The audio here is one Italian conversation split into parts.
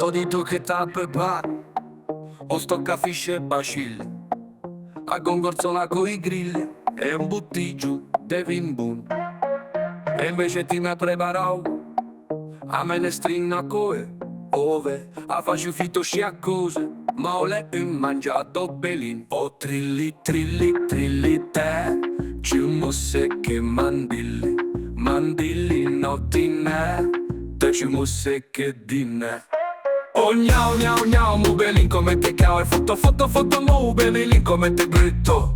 T'ho detto che t'appepare, o sto capisce e bacille, a gongorzola coi grilli e un bottiglio de vin bun. E invece ti mi preparò a menestrina a coe, ove a faccio fitto sciaccose, ma ho le un mangiato belin. O trilli trilli trilli te, ci musse che mandilli, mandilli nottine, te ci musse che dinne. Oh gnau gnau gnau, mu belin come te cao, e foto foto foto mu belin come te brutto.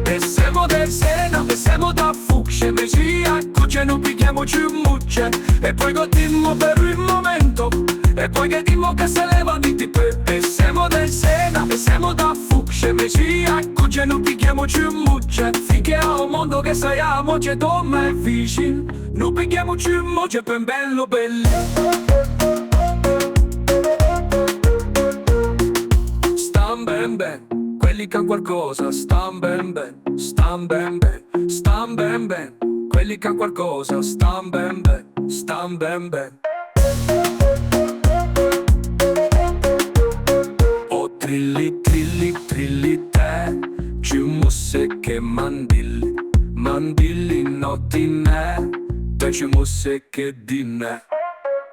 E siamo del Sena, e siamo da fucsia, e mesia, cuce non picchiamoci un mucce, e poi godimmo per il momento, e poi che dimmo che se leva di tipe. E siamo del Sena, e siamo da fucsia, e mesia, cuce non picchiamoci un mucce, finché a un mondo che saiamo c'è dome e vicino, non picchiamoci un mucce per bello belli. Stan ben ben, quelli che han qualcosa, stan ben ben, stan ben ben, stan ben ben, quelli che han qualcosa, stan ben ben, stan ben ben. O trilli trilli trilli te, ci musse che mandilli, mandilli nottine, te ci musse che dinne.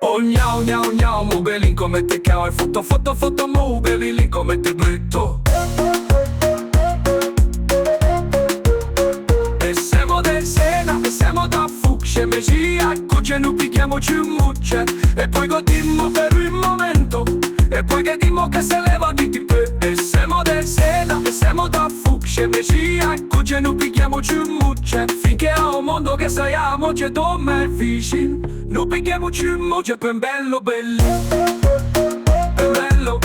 Oh gnau gnau gnau, mu belin come te cao, e foto foto foto mu belin come te brutto. E siamo del Sena, e siamo da fucsia, e mesia, cuce non picchiamoci un mucce, e poi godimmo per il momento, e poi che dimmo che se leva di tipe. E siamo del Sena, e siamo da fucsia, e mesia, cuce non picchiamoci un mucce, finché a un mondo che saiamo c'è dome e vicino, non picchiamoci un mucce per bello belli, per bello.